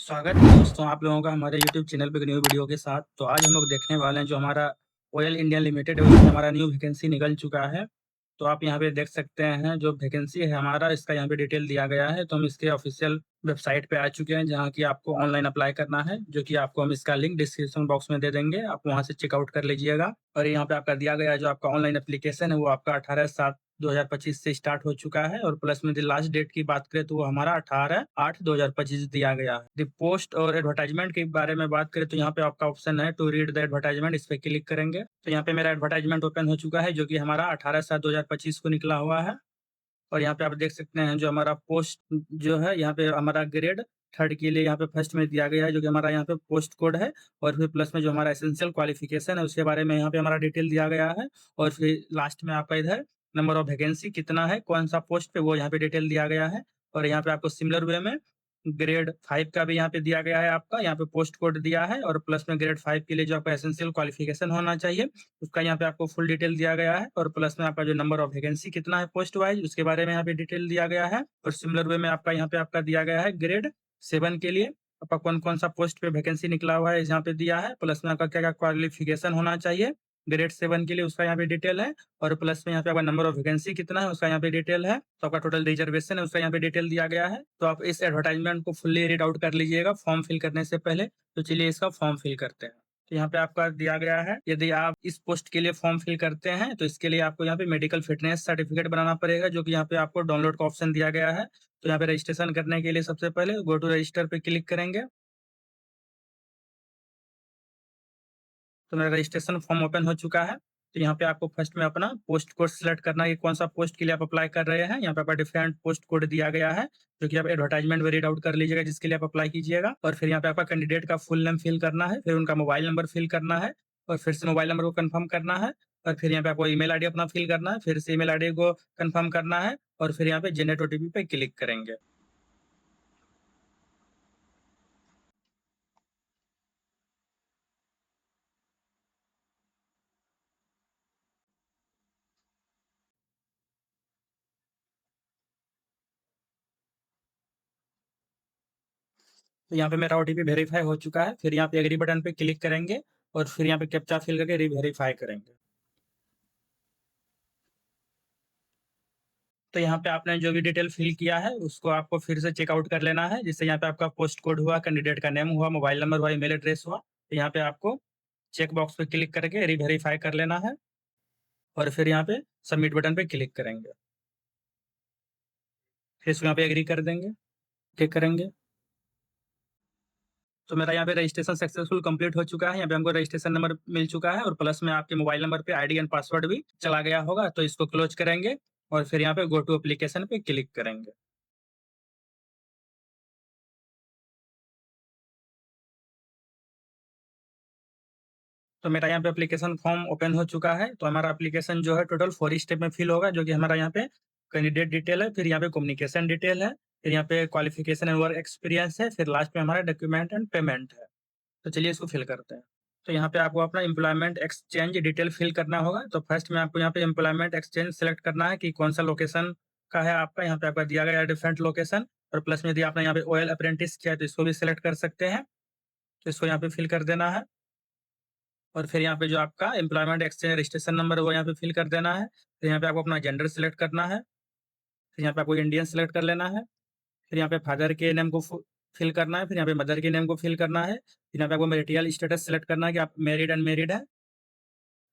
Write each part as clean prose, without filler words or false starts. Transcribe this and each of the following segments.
स्वागत है दोस्तों आप लोगों का हमारे यूट्यूब चैनल पे एक न्यू वीडियो के साथ। तो आज हम लोग देखने वाले हैं जो हमारा ऑयल इंडिया लिमिटेड है उसमें हमारा न्यू वैकेंसी निकल चुका है। तो आप यहाँ पे देख सकते हैं जो वैकेंसी है हमारा इसका यहाँ पे डिटेल दिया गया है। तो हम इसके ऑफिशियल वेबसाइट पे आ चुके हैं जहाँ की आपको ऑनलाइन अप्लाई करना है, जो कि आपको हम इसका लिंक डिस्क्रिप्शन बॉक्स में दे देंगे। आप वहाँ से चेकआउट कर लीजिएगा। और यहाँ पे आपका दिया गया है जो आपका ऑनलाइन एप्लीकेशन है वो आपका 18/7/2025 से स्टार्ट हो चुका है। और प्लस में लास्ट डेट की बात करें तो वो हमारा 18/8/2025 दिया गया है। द पोस्ट और एडवर्टाइजमेंट के बारे में बात करें तो यहाँ पे आपका ऑप्शन है टू रीड द एडवर्टाइजमेंट, इस पे क्लिक करेंगे तो यहाँ पे मेरा एडवर्टाइजमेंट ओपन हो चुका है जो कि हमारा 18/7/2025 को निकला हुआ है। और यहाँ पे आप देख सकते हैं जो हमारा पोस्ट जो है यहाँ पे हमारा ग्रेड थर्ड के लिए यहाँ पे फर्स्ट में दिया गया है, जो कि हमारा यहाँ पे पोस्ट कोड है। और फिर प्लस में जो हमारा एसेंशियल क्वालिफिकेशन है उसके बारे में यहाँ पे हमारा डिटेल दिया गया है। और फिर लास्ट में आपका इधर नंबर ऑफ वैकेंसी कितना है, कौन सा पोस्ट पे, वो यहाँ पे डिटेल दिया गया है। और यहाँ पे आपको सिमिलर वे में ग्रेड 5 का भी यहाँ पे दिया गया है, आपका यहाँ पे पोस्ट कोड दिया है। और प्लस में ग्रेड 5 के लिए जो आपका एसेंशियल क्वालिफिकेशन होना चाहिए उसका यहाँ पे आपको फुल डिटेल दिया गया है। और प्लस में आपका जो नंबर ऑफ वैकेंसी कितना है पोस्ट वाइज उसके बारे में यहाँ पे डिटेल दिया गया है। और सिमिलर वे में आपका यहाँ पे आपका दिया गया है ग्रेड 7 के लिए आपका कौन कौन सा पोस्ट पे वैकेंसी निकला हुआ है यहाँ पे दिया है। प्लस में आपका क्या क्या क्वालिफिकेशन होना चाहिए ग्रेड 7 के लिए उसका यहाँ पे डिटेल है। और प्लस में यहाँ पे आपका नंबर ऑफ वैकेंसी कितना है उसका यहाँ पे डिटेल है। तो आपका टोटल रिजर्वेशन है उसका यहाँ पे डिटेल दिया गया है। तो आप इस एडवर्टाइजमेंट को फुल्ली रीड आउट कर लीजिएगा फॉर्म फिल करने से पहले। तो चलिए इसका फॉर्म फिल करते हैं। तो यहाँ पे आपका दिया गया है यदि आप इस पोस्ट के लिए फॉर्म फिल करते हैं तो इसके लिए आपको यहाँ पे मेडिकल फिटनेस सर्टिफिकेट बनाना पड़ेगा, जो कि यहाँ पे आपको डाउनलोड का ऑप्शन दिया गया है। तो यहाँ पे रजिस्ट्रेशन करने के लिए सबसे पहले गो टू रजिस्टर पे क्लिक करेंगे। तो मेरा रजिस्ट्रेशन फॉर्म ओपन हो चुका है। तो यहाँ पे आपको फर्स्ट में अपना पोस्ट कोड सिलेक्ट करना है कि कौन सा पोस्ट के लिए आप अप्लाई कर रहे हैं। यहाँ पे आपका डिफरेंट पोस्ट कोड दिया गया है जो कि आप एडवर्टाइजमेंट में रीड आउट कर लीजिएगा जिसके लिए आप अप्लाई कीजिएगा। और फिर यहाँ पे आपका कैंडिडेट का फुल नेम फिल करना है, फिर उनका मोबाइल नंबर फिल करना है और फिर से मोबाइल नंबर को कंफर्म करना है। और फिर यहाँ पे आपको ईमेल आईडी अपना फिल करना है, फिर से ईमेल आईडी को कंफर्म करना है और फिर यहाँ पे जनरेट ओटीपी पे क्लिक करेंगे। तो यहाँ पे मेरा ओटीपी वेरीफाई हो चुका है। फिर यहाँ पे एग्री बटन पे क्लिक करेंगे और फिर यहाँ पे कैप्चा फिल करके रीवेरीफाई करेंगे। तो यहाँ पे आपने जो भी डिटेल फिल किया है उसको आपको फिर से चेकआउट कर लेना है, जिससे यहाँ पे आपका पोस्ट कोड हुआ, कैंडिडेट का नेम हुआ, मोबाइल नंबर हुआ, ईमेल एड्रेस हुआ। तो यहाँ पे आपको चेक बॉक्स पे क्लिक करके रीवेरीफाई कर लेना है और फिर यहाँ पे सबमिट बटन पे क्लिक करेंगे। फिर इसको यहाँ पे एग्री कर देंगे, क्लिक करेंगे। तो मेरा यहाँ पे रजिस्ट्रेशन सक्सेसफुल कंप्लीट हो चुका है। यहाँ पे हमको रजिस्ट्रेशन नंबर मिल चुका है और प्लस में आपके मोबाइल नंबर पे आईडी एंड पासवर्ड भी चला गया होगा। तो इसको क्लोज करेंगे और फिर यहाँ पे गो टू एप्लीकेशन पे क्लिक करेंगे। तो मेरा यहाँ पे एप्लीकेशन फॉर्म ओपन हो चुका है। तो हमारा एप्लीकेशन जो है टोटल 4 स्टेप में फिल होगा, जो कि हमारा यहाँ पे कैंडिडेट डिटेल है, फिर यहाँ पे कम्युनिकेशन डिटेल है, फिर यहाँ पे क्वालिफिकेशन एंड वर्क एक्सपीरियंस है, फिर लास्ट में हमारा डॉक्यूमेंट एंड पेमेंट है। तो चलिए इसको फिल करते हैं। तो यहाँ पे आपको अपना एम्प्लॉयमेंट एक्सचेंज डिटेल फिल करना होगा। तो फर्स्ट में आपको यहाँ पे एम्प्लॉयमेंट एक्सचेंज सेलेक्ट करना है कि कौन सा लोकेशन का है आपका। यहाँ पे आपका दिया गया है डिफरेंट लोकेशन। और प्लस में यदि आपने यहाँ पे ऑयल अप्रेंटिस किया है तो इसको भी सिलेक्ट कर सकते हैं। तो इसको यहाँ पे फिल कर देना है। और फिर यहाँ पे जो आपका एम्प्लॉयमेंट एक्सचेंज रजिस्ट्रेशन नंबर है वो यहाँ पे फिल कर देना है। फिर यहाँ पे आपको अपना जेंडर सिलेक्ट करना है। फिर यहाँ पे आपको इंडियन सिलेक्ट कर लेना है। फिर यहाँ पे फादर के नेम को फिल करना है। फिर यहाँ पे मदर के नेम को फिल करना है। फिर यहाँ पे आपको मैरिटल स्टेटस सिलेक्ट करना है कि आप मैरिड अनमैरिड है।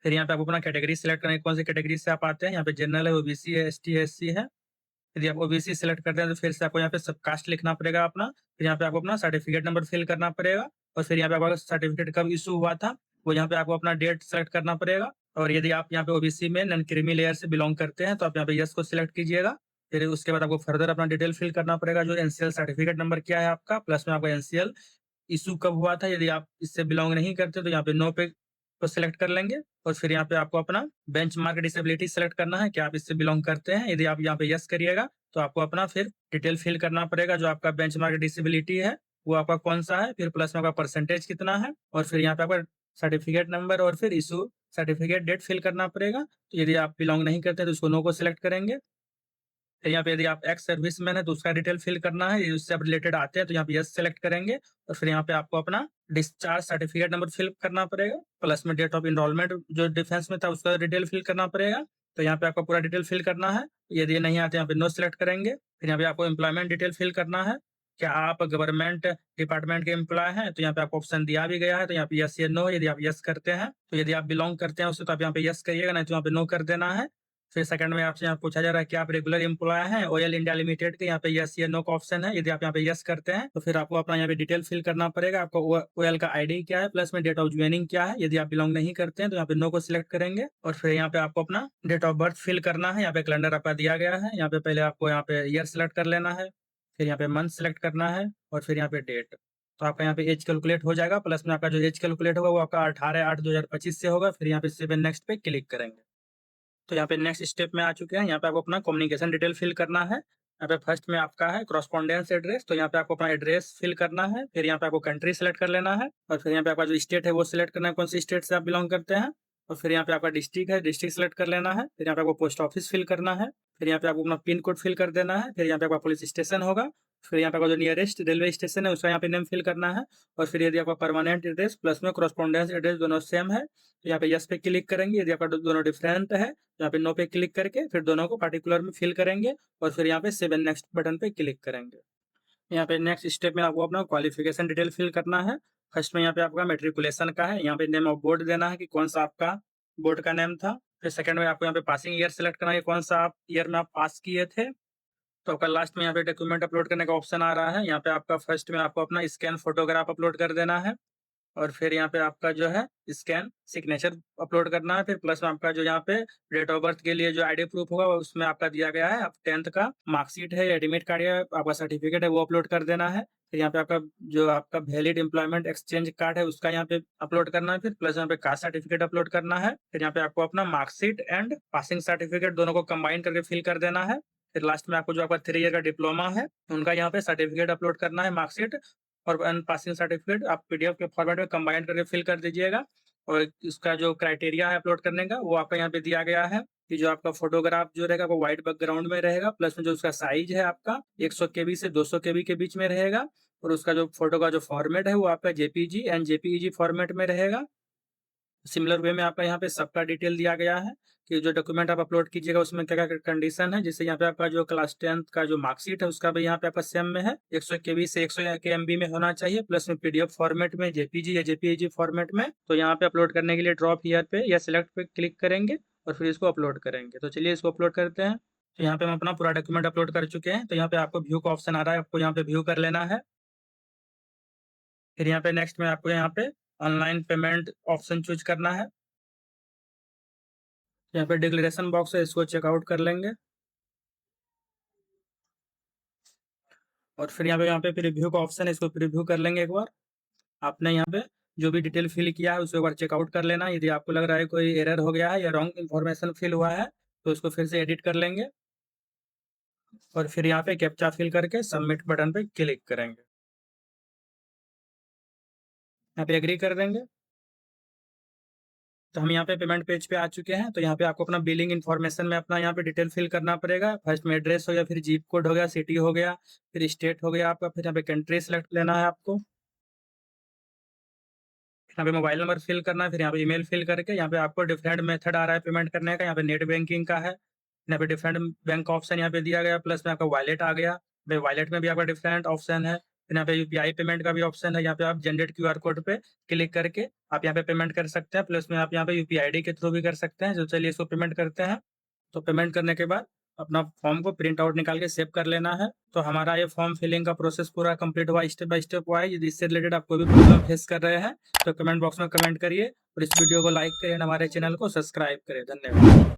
फिर यहाँ पे आपको अपना कैटेगरी सिलेक्ट करना है, कौन सी कैटेगरी से आप आते हैं। यहाँ पे जनरल है, ओबीसी है, एसटी है, एससी है। यदि आप ओबीसी सिलेक्ट करते हैं तो फिर से आपको यहाँ पे सब कास्ट लिखना पड़ेगा अपना। फिर यहाँ पे आपको अपना सर्टिफिकेट नंबर फिल करना पड़ेगा। और फिर यहाँ पे आपका सर्टिफिकेट कब इशू हुआ था वो यहाँ पे आपको अपना डेट सेलेक्ट करना पड़ेगा। और यदि आप यहाँ पे ओबीसी में नॉन क्रीमी लेयर से बिलोंग करते हैं तो आप यहाँ पे यस को सिलेक्ट कीजिएगा। फिर उसके बाद आपको फर्दर अपना डिटेल फिल करना पड़ेगा, जो एनसीएल सर्टिफिकेट नंबर क्या है आपका, प्लस में आपका एनसीएल इशू कब हुआ था। यदि आप इससे बिलोंग नहीं करते तो यहाँ पे नो पे को सिलेक्ट कर लेंगे। और फिर यहाँ पे आपको अपना बेंचमार्क डिसेबिलिटी सेलेक्ट करना है कि आप इससे बिलोंग करते हैं। यदि आप यहाँ पे यस करिएगा तो आपको अपना फिर डिटेल फिल करना पड़ेगा, जो आपका बेंचमार्क डिसेबिलिटी है वो आपका कौन सा है, फिर प्लस में आपका परसेंटेज कितना है, और फिर यहाँ पे आपका सर्टिफिकेट नंबर और फिर इशू सर्टिफिकेट डेट फिल करना पड़ेगा। तो यदि आप बिलोंग नहीं करते तो उसको नो को सिलेक्ट करेंगे। फिर यहाँ पे यदि आप एक्स सर्विसमैन है तो उसका डिटेल फिल करना है, ये उससे आप रिलेटेड आते हैं तो यहाँ पे यस सेलेक्ट करेंगे और फिर यहाँ पे आपको अपना डिस्चार्ज सर्टिफिकेट नंबर फिल करना पड़ेगा, प्लस में डेट ऑफ एनरोलमेंट जो डिफेंस में था उसका डिटेल फिल करना पड़ेगा। तो यहाँ पे आपको पूरा डिटेल फिल करना है। यदि ये नहीं आते यहाँ पे नो सेलेक्ट करेंगे। फिर यहाँ पे आपको एम्प्लॉयमेंट डिटेल फिल करना है। क्या आप गवर्नमेंट डिपार्टमेंट के एम्प्लॉय हैं? तो यहाँ पे आपको ऑप्शन दिया भी गया है, तो यहाँ पे यस या नो। यदि आप यस करते हैं तो यदि आप बिलोंग करते हैं उससे तो आप यहाँ पे यस करिएगा, नहीं तो यहाँ पे नो कर देना है। फिर सेकंड में आपसे यहाँ पूछा जा रहा है कि आप रेगुलर एम्प्लॉय हैं ऑयल इंडिया लिमिटेड के, यहाँ पे यस या नो का ऑप्शन है। यदि आप यहाँ पे यस करते हैं तो फिर आपको अपना यहाँ पे डिटेल फिल करना पड़ेगा, आपको ऑयल का आईडी क्या है, प्लस में डेट ऑफ ज्वाइनिंग क्या है। यदि आप बिलोंग नहीं करते हैं तो यहाँ पे नो को सिलेक्ट करेंगे और फिर यहाँ पे आपको अपना डेट ऑफ बर्थ फिल करना है। यहाँ पे कैलेंडर आपका दिया गया है, यहाँ पे पहले आपको यहाँ पे ईयर सेलेक्ट कर लेना है, फिर यहाँ पे मंथ सेलेक्ट करना है और फिर यहाँ पे डेट। तो आपका यहाँ पे एज कैलकुलेट हो जाएगा, प्लस में आपका जो एज कैलकुलेट होगा वो आपका 18/8/2025 से होगा। फिर यहाँ पे सेव एंड नेक्स्ट पे क्लिक करेंगे। तो यहाँ पे नेक्स्ट स्टेप में आ चुके हैं। यहाँ पे आपको अपना कम्युनिकेशन डिटेल फिल करना है। यहाँ पे फर्स्ट में आपका है कॉरेस्पॉन्डेंस एड्रेस, तो यहाँ पे आपको अपना एड्रेस फिल करना है। फिर यहाँ पे आपको कंट्री सेलेक्ट कर लेना है और फिर यहाँ पे आपका जो स्टेट है वो सिलेक्ट करना है, कौन सी स्टेट से आप बिलोंग करते हैं। और फिर यहाँ पे आपका डिस्ट्रिक्ट है, डिस्ट्रिक्ट सेलेक्ट कर लेना है। फिर यहाँ पे आपको पोस्ट ऑफिस फिल करना है। फिर यहाँ पे आपको अपना पिन कोड फिल कर देना है। फिर यहाँ पे आपका पुलिस स्टेशन होगा। फिर यहाँ पे आपका जो नियरेस्ट रेलवे स्टेशन है उसका यहाँ पे नेम फिल करना है। और फिर यदि आपका परमानेंट एड्रेस प्लस में कॉरेस्पॉन्डेंस एड्रेस दोनों सेम है तो यहाँ पे यस पे क्लिक करेंगे। यदि आपका दोनों डिफरेंट है यहाँ पे नो पे क्लिक करके फिर दोनों को पार्टिकुलर में फिल करेंगे और फिर यहाँ पे सेव एंड नेक्स्ट बटन पे क्लिक करेंगे। यहाँ पे नेक्स्ट स्टेप में आपको अपना क्वालिफिकेशन डिटेल फिल करना है। फर्स्ट में यहाँ पे आपका मेट्रिकुलेशन का है, यहाँ पे नेम ऑफ बोर्ड देना है कि कौन सा आपका बोर्ड का नेम था। फिर सेकंड में आपको यहाँ पे पासिंग ईयर सेलेक्ट करना है, कौन सा आप ईयर में आप पास किए थे। तो आपका लास्ट में यहाँ पे डॉक्यूमेंट अपलोड करने का ऑप्शन आ रहा है। यहाँ पे आपका फर्स्ट में आपको अपना स्कैन फोटोग्राफ अपलोड कर देना है और फिर यहाँ पे आपका जो है स्कैन सिग्नेचर अपलोड करना है। फिर प्लस में आपका जो यहाँ पे डेट ऑफ बर्थ के लिए जो आईडी प्रूफ होगा उसमें आपका दिया गया है, आप 10th का मार्कशीट है या एडमिट कार्ड या आपका सर्टिफिकेट है वो अपलोड कर देना है। फिर यहाँ पे आपका जो आपका वैलिड एम्प्लॉयमेंट एक्सचेंज कार्ड है उसका यहाँ पे अपलोड करना है। फिर प्लस यहाँ पे कास्ट सर्टिफिकेट अपलोड करना है। फिर यहाँ पे आपको अपना मार्कशीट एंड पासिंग सर्टिफिकेट दोनों को कंबाइन करके फिल कर देना है। फिर लास्ट में आपको जो आपका 3 ईयर का डिप्लोमा है उनका यहाँ पे सर्टिफिकेट अपलोड करना है, मार्कशीट और पासिंग सर्टिफिकेट आप पीडीएफ के फॉर्मेट में कंबाइन करके फिल कर दीजिएगा। और इसका जो क्राइटेरिया है अपलोड करने का वो आपका यहाँ पे दिया गया है कि जो आपका फोटोग्राफ जो रहेगा वो व्हाइट बैकग्राउंड में रहेगा, प्लस में जो उसका साइज है आपका 100 केबी से 200 केबी के बीच में रहेगा और उसका जो फोटो का जो फॉर्मेट है वो आपका जेपीजी एंड जेपीईजी फॉर्मेट में रहेगा। सिमिलर वे में आपका यहाँ पे सबका डिटेल दिया गया है कि जो डॉक्यूमेंट आप अपलोड कीजिएगा उसमें क्या क्या कंडीशन है। जैसे यहाँ पे आपका जो क्लास 10th का जो मार्कशीट है उसका भी यहाँ पे आपका सेम में है, 100 केबी से 100 केएमबी में होना चाहिए, प्लस में पीडीएफ फॉर्मेट में, जेपीजी या जेपीईजी फॉर्मेट में। तो यहाँ पे अपलोड करने के लिए ड्रॉप हियर पे या सिलेक्ट पे क्लिक करेंगे और फिर इसको अपलोड करेंगे। तो चलिए इसको अपलोड करते हैं। तो यहाँ पे हम अपना पूरा डॉक्यूमेंट अपलोड कर चुके हैं। तो यहाँ पे आपको व्यू का ऑप्शन आ रहा है, आपको यहाँ पे व्यू कर लेना है। फिर यहाँ पे नेक्स्ट में आपको यहाँ पे ऑनलाइन पेमेंट ऑप्शन चूज करना है। यहाँ पे डिक्लेरेशन बॉक्स है, इसको चेकआउट कर लेंगे और फिर यहाँ पे प्रीव्यू का ऑप्शन है, इसको प्रीव्यू कर लेंगे एक बार। आपने यहाँ पे जो भी डिटेल फिल किया है उसको एक बार चेकआउट कर लेना। यदि आपको लग रहा है कोई एरर हो गया है या रॉन्ग इन्फॉर्मेशन फिल हुआ है तो उसको फिर से एडिट कर लेंगे और फिर यहाँ पे कैप्चा फिल करके सबमिट बटन पे क्लिक करेंगे। यहाँ पे एग्री कर देंगे। तो हम यहाँ पे पेमेंट पेज पे आ चुके हैं। तो यहाँ पे आपको अपना बिलिंग इन्फॉर्मेशन में अपना यहाँ पे डिटेल फिल करना पड़ेगा। फर्स्ट में एड्रेस हो गया, फिर जीप कोड हो गया, सिटी हो गया, फिर स्टेट हो गया आपका, फिर यहाँ पे कंट्री सेलेक्ट लेना है आपको, यहाँ पे मोबाइल नंबर फिल करना है, फिर यहाँ पे ईमेल फिल करके यहाँ पे आपको डिफरेंट मेथड आ रहा है पेमेंट करने का। यहाँ पे नेट बैंकिंग का है, यहाँ पे डिफरेंट बैंक ऑप्शन यहाँ पे दिया गया, प्लस में आपका वॉलेट आ गया, वॉलेट में भी आपका डिफरेंट ऑप्शन है। फिर यहाँ पे यूपीआई पेमेंट का भी ऑप्शन है, यहाँ पे आप जनरेट क्यूआर कोड पे क्लिक करके आप यहाँ पे पेमेंट कर सकते हैं, प्लस में आप यहाँ पे यूपीआई आईडी के थ्रू भी कर सकते हैं। तो चलिए इसको पेमेंट करते हैं। तो पेमेंट करने के बाद अपना फॉर्म को प्रिंट आउट निकाल के सेव कर लेना है। तो हमारा ये फॉर्म फिलिंग का प्रोसेस पूरा कंप्लीट हुआ, स्टेप बाय स्टेप हुआ है। यदि इससे रिलेटेड आप कोई भी प्रॉब्लम फेस कर रहे हैं तो कमेंट बॉक्स में कमेंट करिए और इस वीडियो को लाइक करिए, हमारे चैनल को सब्सक्राइब करें। धन्यवाद।